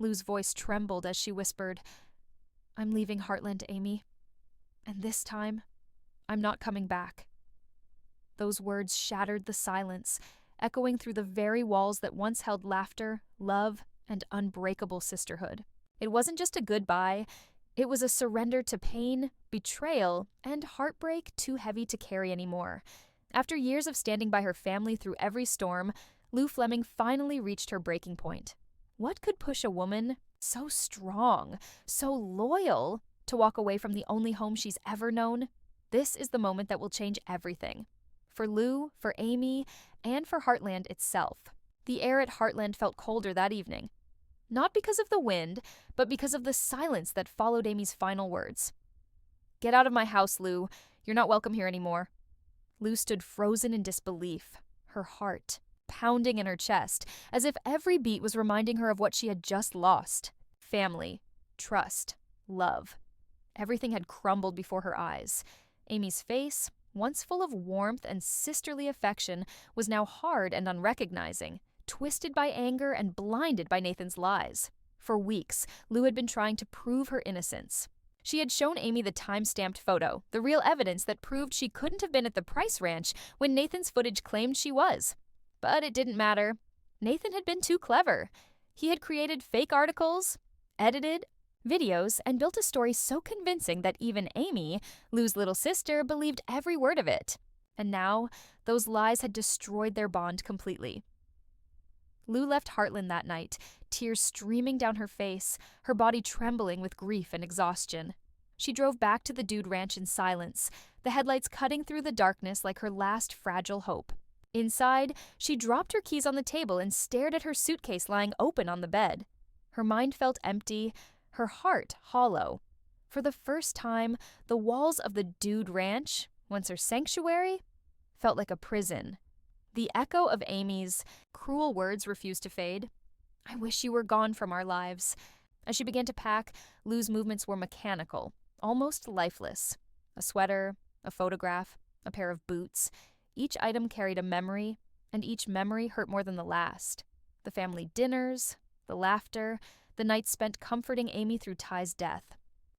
Lou's voice trembled as she whispered, "I'm leaving Heartland, Amy. And this time, I'm not coming back." Those words shattered the silence, echoing through the very walls that once held laughter, love, and unbreakable sisterhood. It wasn't just a goodbye, it was a surrender to pain, betrayal, and heartbreak too heavy to carry anymore. After years of standing by her family through every storm, Lou Fleming finally reached her breaking point. What could push a woman so strong, so loyal, to walk away from the only home she's ever known? This is the moment that will change everything. For Lou, for Amy, and for Heartland itself. The air at Heartland felt colder that evening. Not because of the wind, but because of the silence that followed Amy's final words. "Get out of my house, Lou. You're not welcome here anymore." Lou stood frozen in disbelief, her heart pounding in her chest, as if every beat was reminding her of what she had just lost. Family, trust, love. Everything had crumbled before her eyes. Amy's face, once full of warmth and sisterly affection, was now hard and unrecognizing, twisted by anger and blinded by Nathan's lies. For weeks, Lou had been trying to prove her innocence. She had shown Amy the time-stamped photo, the real evidence that proved she couldn't have been at the Price Ranch when Nathan's footage claimed she was. But it didn't matter. Nathan had been too clever. He had created fake articles, edited videos, and built a story so convincing that even Amy, Lou's little sister, believed every word of it. And now, those lies had destroyed their bond completely. Lou left Heartland that night, tears streaming down her face, her body trembling with grief and exhaustion. She drove back to the Dude Ranch in silence, the headlights cutting through the darkness like her last fragile hope. Inside, she dropped her keys on the table and stared at her suitcase lying open on the bed. Her mind felt empty, her heart hollow. For the first time, the walls of the Dude Ranch, once her sanctuary, felt like a prison. The echo of Amy's cruel words refused to fade. "I wish you were gone from our lives." As she began to pack, Lou's movements were mechanical, almost lifeless. A sweater, a photograph, a pair of boots. Each item carried a memory, and each memory hurt more than the last. The family dinners, the laughter, the nights spent comforting Amy through Ty's death.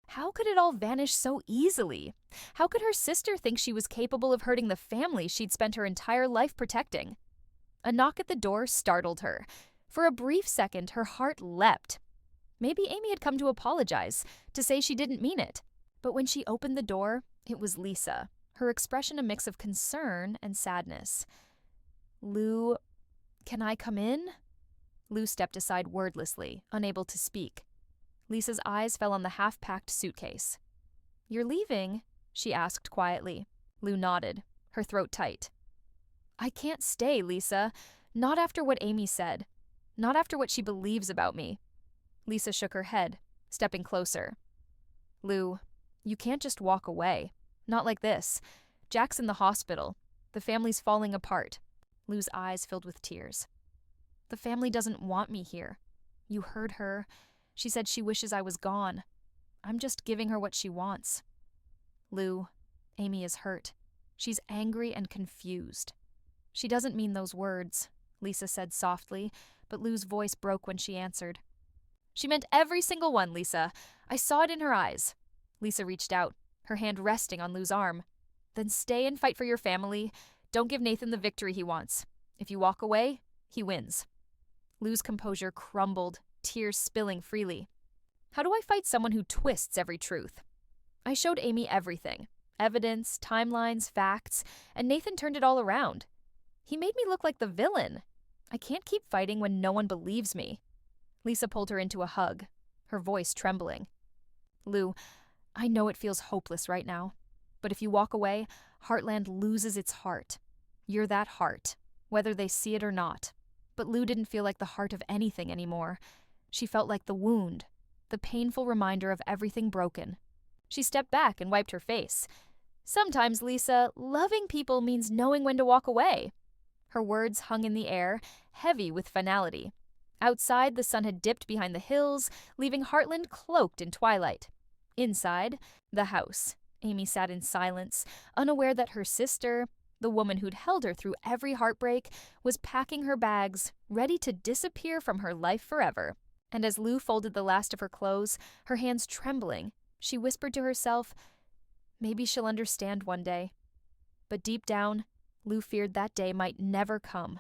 How could it all vanish so easily? How could her sister think she was capable of hurting the family she'd spent her entire life protecting? A knock at the door startled her. For a brief second, her heart leapt. Maybe Amy had come to apologize, to say she didn't mean it. But when she opened the door, it was Lisa, her expression a mix of concern and sadness. "Lou, can I come in?" Lou stepped aside wordlessly, unable to speak. Lisa's eyes fell on the half-packed suitcase. "You're leaving?" she asked quietly. Lou nodded, her throat tight. "I can't stay, Lisa. Not after what Amy said. Not after what she believes about me." Lisa shook her head, stepping closer. "Lou, you can't just walk away. Not like this. Jack's in the hospital. The family's falling apart." Lou's eyes filled with tears. "The family doesn't want me here. You heard her. She said she wishes I was gone. I'm just giving her what she wants." "Lou, Amy is hurt. She's angry and confused." "She doesn't mean those words," Lisa said softly, but Lou's voice broke when she answered. "She meant every single one, Lisa. I saw it in her eyes." Lisa reached out, her hand resting on Lou's arm. "Then stay and fight for your family. Don't give Nathan the victory he wants. If you walk away, he wins." Lou's composure crumbled, tears spilling freely. "How do I fight someone who twists every truth?" "I showed Amy everything. Evidence, timelines, facts, and Nathan turned it all around. He made me look like the villain. I can't keep fighting when no one believes me." Lisa pulled her into a hug, her voice trembling. "Lou, I know it feels hopeless right now, but if you walk away, Heartland loses its heart. You're that heart, whether they see it or not." But Lou didn't feel like the heart of anything anymore. She felt like the wound, the painful reminder of everything broken. She stepped back and wiped her face. "Sometimes, Lisa, loving people means knowing when to walk away." Her words hung in the air, heavy with finality. Outside, the sun had dipped behind the hills, leaving Heartland cloaked in twilight. Inside, the house, Amy sat in silence, unaware that her sister, the woman who'd held her through every heartbreak, was packing her bags, ready to disappear from her life forever. And as Lou folded the last of her clothes, her hands trembling, she whispered to herself, maybe she'll understand one day. But deep down, Lou feared that day might never come.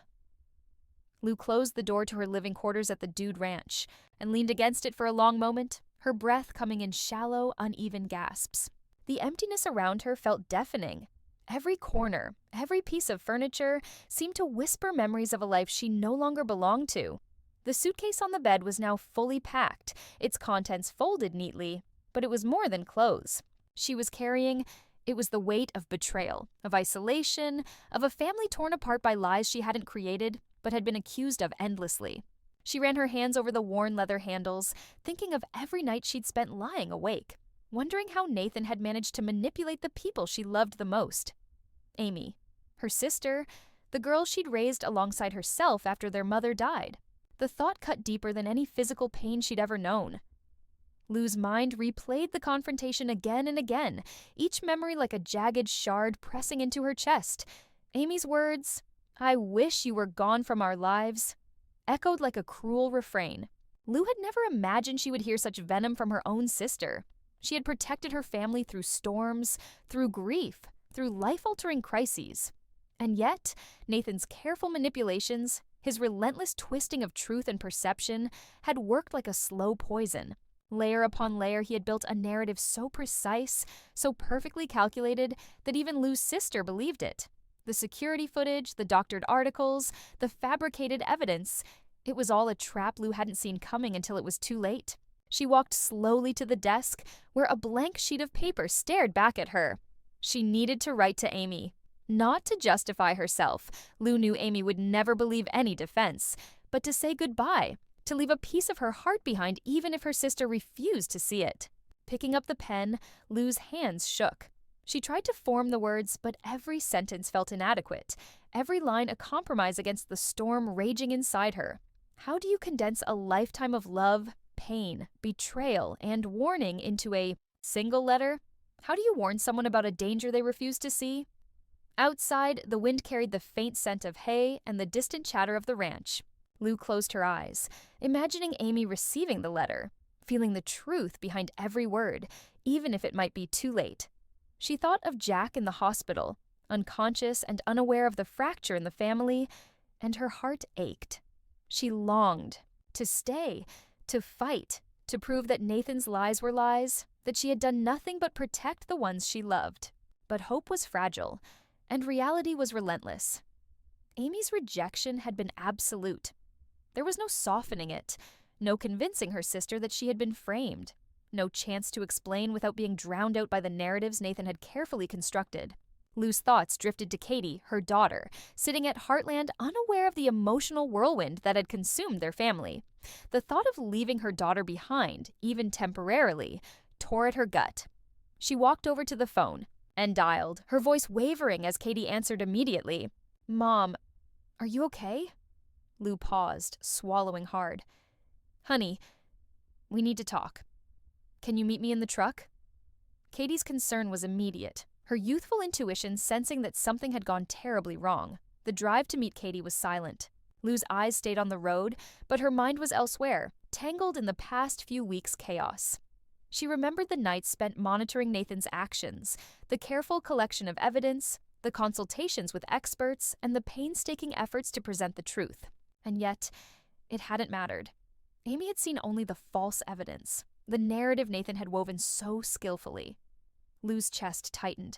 Lou closed the door to her living quarters at the Dude Ranch and leaned against it for a long moment, her breath coming in shallow, uneven gasps. The emptiness around her felt deafening. Every corner, every piece of furniture seemed to whisper memories of a life she no longer belonged to. The suitcase on the bed was now fully packed, its contents folded neatly, but it was more than clothes. She was carrying, it was the weight of betrayal, of isolation, of a family torn apart by lies she hadn't created, but had been accused of endlessly. She ran her hands over the worn leather handles, thinking of every night she'd spent lying awake, wondering how Nathan had managed to manipulate the people she loved the most. Amy, her sister, the girl she'd raised alongside herself after their mother died. The thought cut deeper than any physical pain she'd ever known. Lou's mind replayed the confrontation again and again, each memory like a jagged shard pressing into her chest. Amy's words, "I wish you were gone from our lives," echoed like a cruel refrain. Lou had never imagined she would hear such venom from her own sister. She had protected her family through storms, through grief, through life-altering crises. And yet, Nathan's careful manipulations, his relentless twisting of truth and perception, had worked like a slow poison. Layer upon layer, he had built a narrative so precise, so perfectly calculated, that even Lou's sister believed it. The security footage, the doctored articles, the fabricated evidence, it was all a trap Lou hadn't seen coming until it was too late. She walked slowly to the desk, where a blank sheet of paper stared back at her. She needed to write to Amy. Not to justify herself. Lou knew Amy would never believe any defense, but to say goodbye, to leave a piece of her heart behind even if her sister refused to see it. Picking up the pen, Lou's hands shook. She tried to form the words, but every sentence felt inadequate, every line a compromise against the storm raging inside her. How do you condense a lifetime of love, pain, betrayal, and warning into a single letter? How do you warn someone about a danger they refuse to see? Outside, the wind carried the faint scent of hay and the distant chatter of the ranch. Lou closed her eyes, imagining Amy receiving the letter, feeling the truth behind every word, even if it might be too late. She thought of Jack in the hospital, unconscious and unaware of the fracture in the family, and her heart ached. She longed to stay, to fight, to prove that Nathan's lies were lies, that she had done nothing but protect the ones she loved. But hope was fragile, and reality was relentless. Amy's rejection had been absolute. There was no softening it, no convincing her sister that she had been framed, no chance to explain without being drowned out by the narratives Nathan had carefully constructed. Lou's thoughts drifted to Katie, her daughter, sitting at Heartland unaware of the emotional whirlwind that had consumed their family. The thought of leaving her daughter behind, even temporarily, tore at her gut. She walked over to the phone and dialed, her voice wavering as Katie answered immediately. "Mom, are you okay?" Lou paused, swallowing hard. "Honey, we need to talk. Can you meet me in the truck?" Katie's concern was immediate, her youthful intuition sensing that something had gone terribly wrong. The drive to meet Katie was silent. Lou's eyes stayed on the road, but her mind was elsewhere, tangled in the past few weeks' chaos. She remembered the nights spent monitoring Nathan's actions, the careful collection of evidence, the consultations with experts, and the painstaking efforts to present the truth. And yet, it hadn't mattered. Amy had seen only the false evidence, the narrative Nathan had woven so skillfully. Lou's chest tightened.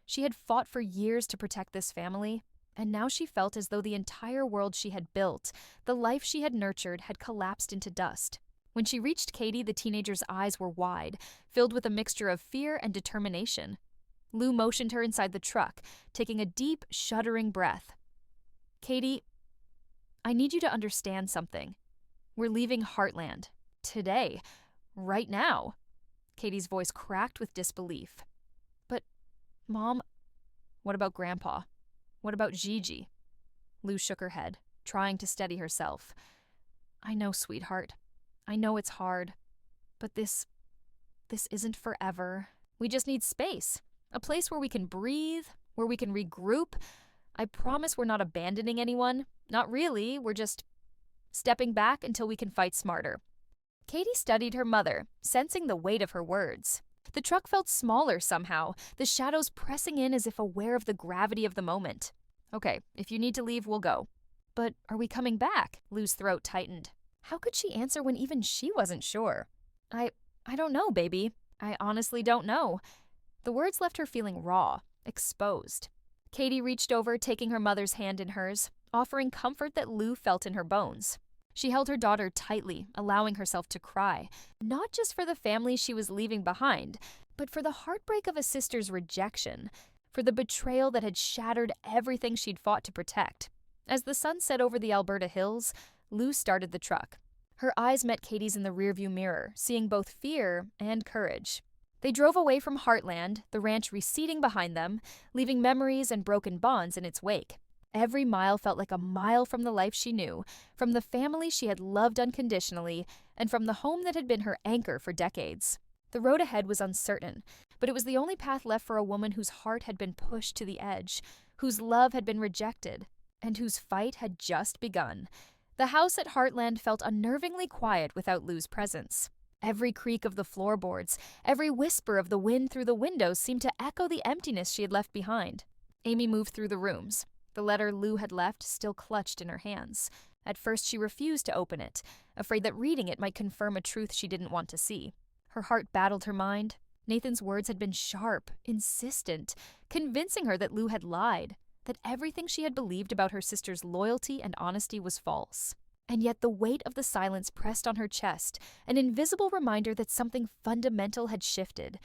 She had fought for years to protect this family, and now she felt as though the entire world she had built, the life she had nurtured, had collapsed into dust. When she reached Katie, the teenager's eyes were wide, filled with a mixture of fear and determination. Lou motioned her inside the truck, taking a deep, shuddering breath. "Katie, I need you to understand something. We're leaving Heartland. Today. Right now." Katie's voice cracked with disbelief. "But, Mom, what about Grandpa? What about Gigi?" Lou shook her head, trying to steady herself. "I know, sweetheart. I know it's hard. But this isn't forever. We just need space. A place where we can breathe, where we can regroup. I promise we're not abandoning anyone. Not really. We're just stepping back until we can fight smarter." Katie studied her mother, sensing the weight of her words. The truck felt smaller somehow, the shadows pressing in as if aware of the gravity of the moment. Okay, if you need to leave, we'll go. But are we coming back? Lou's throat tightened. How could she answer when even she wasn't sure? I don't know, baby. I honestly don't know. The words left her feeling raw, exposed. Katie reached over, taking her mother's hand in hers, offering comfort that Lou felt in her bones. She held her daughter tightly, allowing herself to cry, not just for the family she was leaving behind, but for the heartbreak of a sister's rejection, for the betrayal that had shattered everything she'd fought to protect. As the sun set over the Alberta hills, Lou started the truck. Her eyes met Katie's in the rearview mirror, seeing both fear and courage. They drove away from Heartland, the ranch receding behind them, leaving memories and broken bonds in its wake. Every mile felt like a mile from the life she knew, from the family she had loved unconditionally, and from the home that had been her anchor for decades. The road ahead was uncertain, but it was the only path left for a woman whose heart had been pushed to the edge, whose love had been rejected, and whose fight had just begun. The house at Heartland felt unnervingly quiet without Lou's presence. Every creak of the floorboards, every whisper of the wind through the windows seemed to echo the emptiness she had left behind. Amy moved through the rooms. The letter Lou had left still clutched in her hands. At first she refused to open it, afraid that reading it might confirm a truth she didn't want to see. Her heart battled her mind. Nathan's words had been sharp, insistent, convincing her that Lou had lied, that everything she had believed about her sister's loyalty and honesty was false. And yet the weight of the silence pressed on her chest, an invisible reminder that something fundamental had shifted.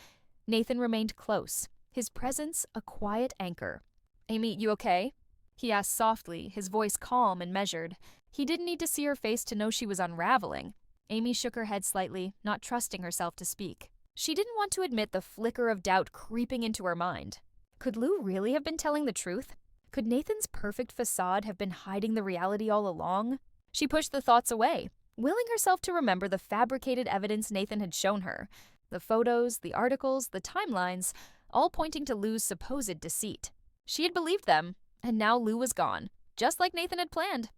Nathan remained close, his presence a quiet anchor. "Amy, you okay?" he asked softly, his voice calm and measured. He didn't need to see her face to know she was unraveling. Amy shook her head slightly, not trusting herself to speak. She didn't want to admit the flicker of doubt creeping into her mind. Could Lou really have been telling the truth? Could Nathan's perfect facade have been hiding the reality all along? She pushed the thoughts away, willing herself to remember the fabricated evidence Nathan had shown her. The photos, the articles, the timelines, all pointing to Lou's supposed deceit. She had believed them, and now Lou was gone, just like Nathan had planned.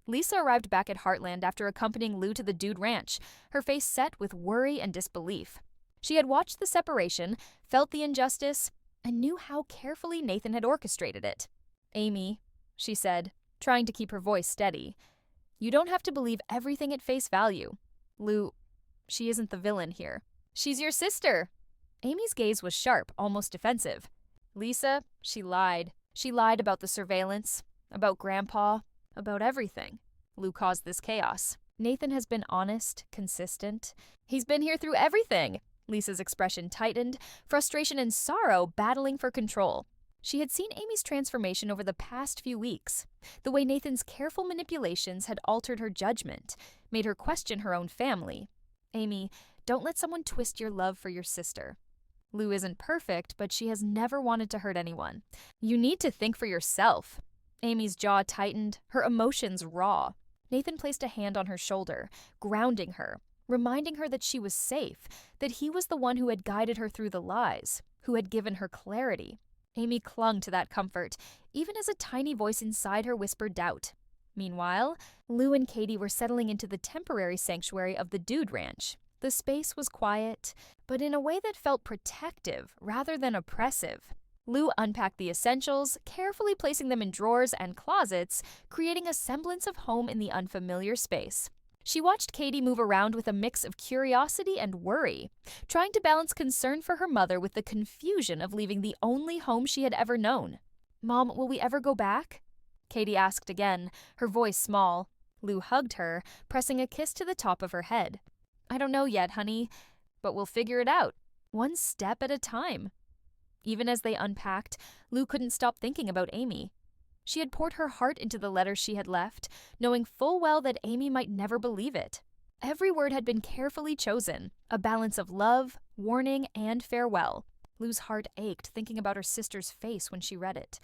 Lisa arrived back at Heartland after accompanying Lou to the Dude Ranch, her face set with worry and disbelief. She had watched the separation, felt the injustice, and knew how carefully Nathan had orchestrated it. "Amy," she said, trying to keep her voice steady, "you don't have to believe everything at face value. Lou, she isn't the villain here. She's your sister." Amy's gaze was sharp, almost defensive. "Lisa, she lied. She lied about the surveillance, about Grandpa, about everything." Lou caused this chaos. "Nathan has been honest, consistent. He's been here through everything." Lisa's expression tightened, frustration and sorrow battling for control. She had seen Amy's transformation over the past few weeks. The way Nathan's careful manipulations had altered her judgment, made her question her own family. "Amy, don't let someone twist your love for your sister. Lou isn't perfect, but she has never wanted to hurt anyone. You need to think for yourself." Amy's jaw tightened, her emotions raw. Nathan placed a hand on her shoulder, grounding her, reminding her that she was safe, that he was the one who had guided her through the lies, who had given her clarity. Amy clung to that comfort, even as a tiny voice inside her whispered doubt. Meanwhile, Lou and Katie were settling into the temporary sanctuary of the Dude Ranch. The space was quiet, but in a way that felt protective rather than oppressive. Lou unpacked the essentials, carefully placing them in drawers and closets, creating a semblance of home in the unfamiliar space. She watched Katie move around with a mix of curiosity and worry, trying to balance concern for her mother with the confusion of leaving the only home she had ever known. "Mom, will we ever go back?" Katie asked again, her voice small. Lou hugged her, pressing a kiss to the top of her head. "I don't know yet, honey, but we'll figure it out, one step at a time." Even as they unpacked, Lou couldn't stop thinking about Amy. She had poured her heart into the letter she had left, knowing full well that Amy might never believe it. Every word had been carefully chosen, a balance of love, warning, and farewell. Lou's heart ached thinking about her sister's face when she read it.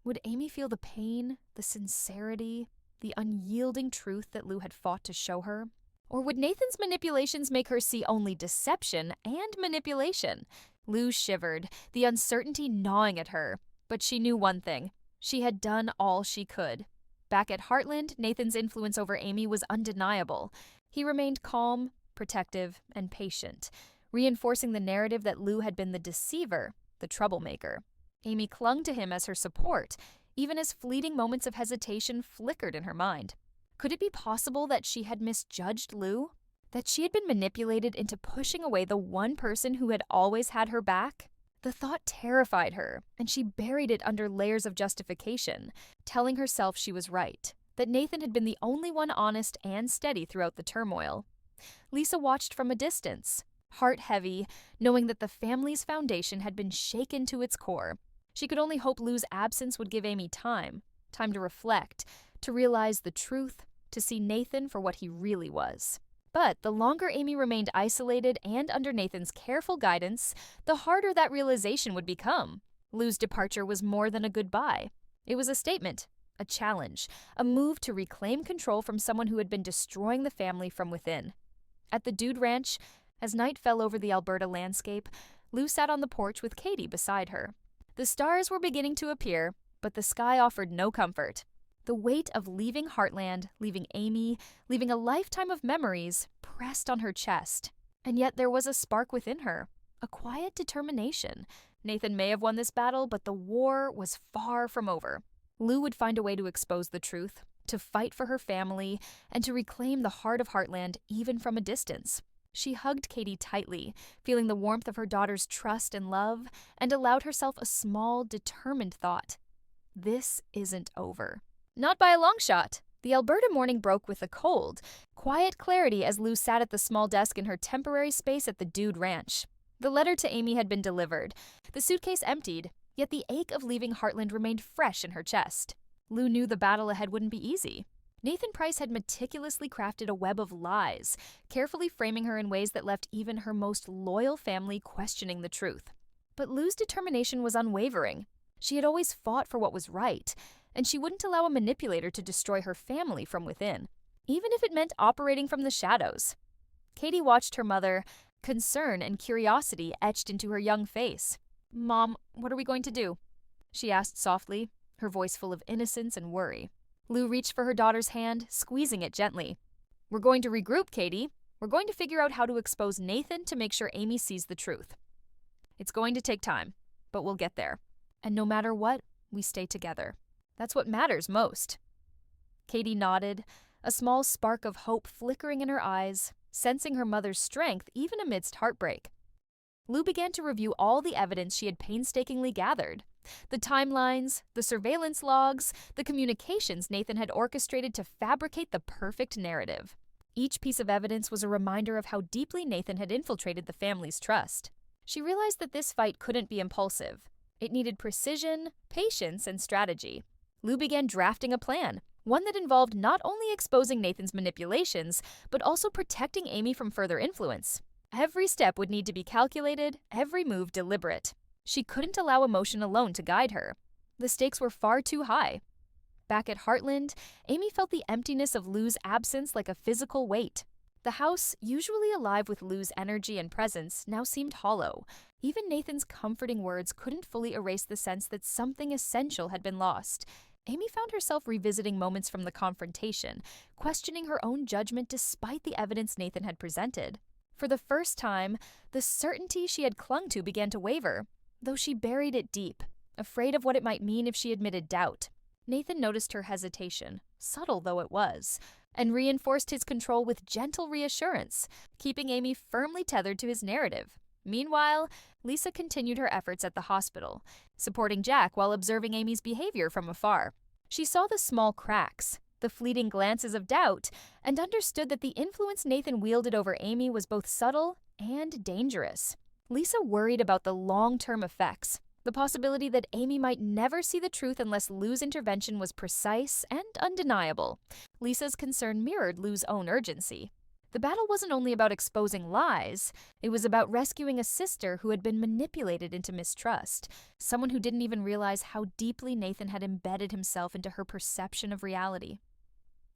Would Amy feel the pain, the sincerity, the unyielding truth that Lou had fought to show her? Or would Nathan's manipulations make her see only deception and manipulation? Lou shivered, the uncertainty gnawing at her. But she knew one thing. She had done all she could. Back at Heartland, Nathan's influence over Amy was undeniable. He remained calm, protective, and patient, reinforcing the narrative that Lou had been the deceiver, the troublemaker. Amy clung to him as her support, even as fleeting moments of hesitation flickered in her mind. Could it be possible that she had misjudged Lou? That she had been manipulated into pushing away the one person who had always had her back? The thought terrified her, and she buried it under layers of justification, telling herself she was right, that Nathan had been the only one honest and steady throughout the turmoil. Lisa watched from a distance, heart heavy, knowing that the family's foundation had been shaken to its core. She could only hope Lou's absence would give Amy time to reflect, to realize the truth, to see Nathan for what he really was. But the longer Amy remained isolated and under Nathan's careful guidance, the harder that realization would become. Lou's departure was more than a goodbye. It was a statement, a challenge, a move to reclaim control from someone who had been destroying the family from within. At the Dude Ranch, as night fell over the Alberta landscape, Lou sat on the porch with Katie beside her. The stars were beginning to appear, but the sky offered no comfort. The weight of leaving Heartland, leaving Amy, leaving a lifetime of memories pressed on her chest. And yet there was a spark within her, a quiet determination. Nathan may have won this battle, but the war was far from over. Lou would find a way to expose the truth, to fight for her family, and to reclaim the heart of Heartland even from a distance. She hugged Katie tightly, feeling the warmth of her daughter's trust and love, and allowed herself a small, determined thought. This isn't over. Not by a long shot. The Alberta morning broke with a cold, quiet clarity as Lou sat at the small desk in her temporary space at the Dude Ranch. The letter to Amy had been delivered, the suitcase emptied, yet the ache of leaving Heartland remained fresh in her chest. Lou knew the battle ahead wouldn't be easy. Nathan Price had meticulously crafted a web of lies, carefully framing her in ways that left even her most loyal family questioning the truth. But Lou's determination was unwavering. She had always fought for what was right, and she wouldn't allow a manipulator to destroy her family from within, even if it meant operating from the shadows. Katie watched her mother, concern and curiosity etched into her young face. "Mom, what are we going to do?" she asked softly, her voice full of innocence and worry. Lou reached for her daughter's hand, squeezing it gently. "We're going to regroup, Katie. We're going to figure out how to expose Nathan to make sure Amy sees the truth. It's going to take time, but we'll get there. And no matter what, we stay together. That's what matters most." Katie nodded, a small spark of hope flickering in her eyes, sensing her mother's strength even amidst heartbreak. Lou began to review all the evidence she had painstakingly gathered. The timelines, the surveillance logs, the communications Nathan had orchestrated to fabricate the perfect narrative. Each piece of evidence was a reminder of how deeply Nathan had infiltrated the family's trust. She realized that this fight couldn't be impulsive. It needed precision, patience, and strategy. Lou began drafting a plan, one that involved not only exposing Nathan's manipulations, but also protecting Amy from further influence. Every step would need to be calculated, every move deliberate. She couldn't allow emotion alone to guide her. The stakes were far too high. Back at Heartland, Amy felt the emptiness of Lou's absence like a physical weight. The house, usually alive with Lou's energy and presence, now seemed hollow. Even Nathan's comforting words couldn't fully erase the sense that something essential had been lost. Amy found herself revisiting moments from the confrontation, questioning her own judgment despite the evidence Nathan had presented. For the first time, the certainty she had clung to began to waver, though she buried it deep, afraid of what it might mean if she admitted doubt. Nathan noticed her hesitation, subtle though it was, and reinforced his control with gentle reassurance, keeping Amy firmly tethered to his narrative. Meanwhile, Lisa continued her efforts at the hospital, supporting Jack while observing Amy's behavior from afar. She saw the small cracks, the fleeting glances of doubt, and understood that the influence Nathan wielded over Amy was both subtle and dangerous. Lisa worried about the long-term effects, the possibility that Amy might never see the truth unless Lou's intervention was precise and undeniable. Lisa's concern mirrored Lou's own urgency. The battle wasn't only about exposing lies, it was about rescuing a sister who had been manipulated into mistrust, someone who didn't even realize how deeply Nathan had embedded himself into her perception of reality.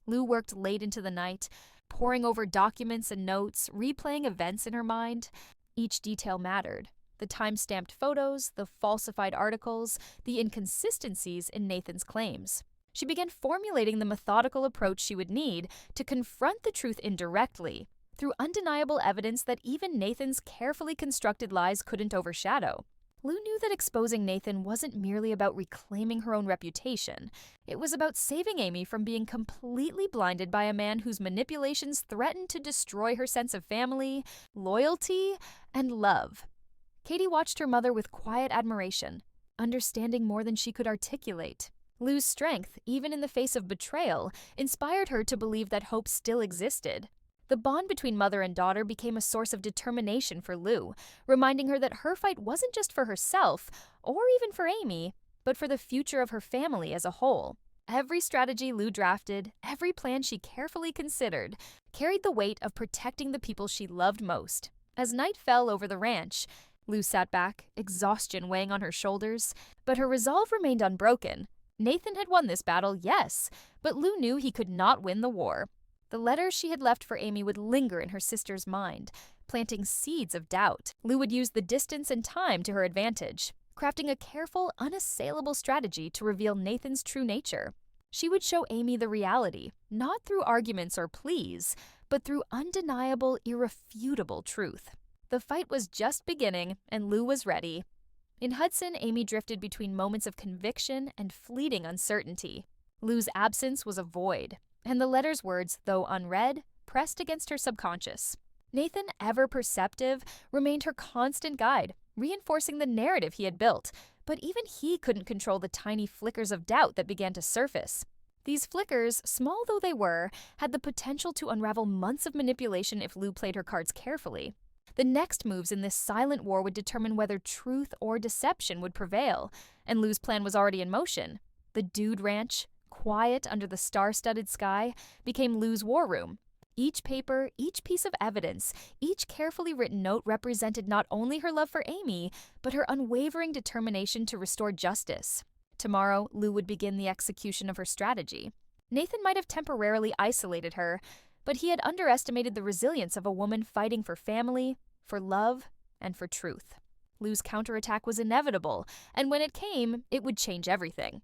Lou worked late into the night, poring over documents and notes, replaying events in her mind. Each detail mattered. The time-stamped photos, the falsified articles, the inconsistencies in Nathan's claims. She began formulating the methodical approach she would need to confront the truth indirectly, through undeniable evidence that even Nathan's carefully constructed lies couldn't overshadow. Lou knew that exposing Nathan wasn't merely about reclaiming her own reputation. It was about saving Amy from being completely blinded by a man whose manipulations threatened to destroy her sense of family, loyalty, and love. Katie watched her mother with quiet admiration, understanding more than she could articulate. Lou's strength, even in the face of betrayal, inspired her to believe that hope still existed. The bond between mother and daughter became a source of determination for Lou, reminding her that her fight wasn't just for herself, or even for Amy, but for the future of her family as a whole. Every strategy Lou drafted, every plan she carefully considered, carried the weight of protecting the people she loved most. As night fell over the ranch, Lou sat back, exhaustion weighing on her shoulders, but her resolve remained unbroken. Nathan had won this battle, yes, but Lou knew he could not win the war. The letters she had left for Amy would linger in her sister's mind, planting seeds of doubt. Lou would use the distance and time to her advantage, crafting a careful, unassailable strategy to reveal Nathan's true nature. She would show Amy the reality, not through arguments or pleas, but through undeniable, irrefutable truth. The fight was just beginning, and Lou was ready. In Hudson, Amy drifted between moments of conviction and fleeting uncertainty. Lou's absence was a void, and the letter's words, though unread, pressed against her subconscious. Nathan, ever perceptive, remained her constant guide, reinforcing the narrative he had built, but even he couldn't control the tiny flickers of doubt that began to surface. These flickers, small though they were, had the potential to unravel months of manipulation if Lou played her cards carefully. The next moves in this silent war would determine whether truth or deception would prevail, and Lou's plan was already in motion. The Dude Ranch, quiet under the star-studded sky, became Lou's war room. Each paper, each piece of evidence, each carefully written note represented not only her love for Amy, but her unwavering determination to restore justice. Tomorrow, Lou would begin the execution of her strategy. Nathan might have temporarily isolated her, but he had underestimated the resilience of a woman fighting for family, for love, and for truth. Lou's counterattack was inevitable, and when it came, it would change everything.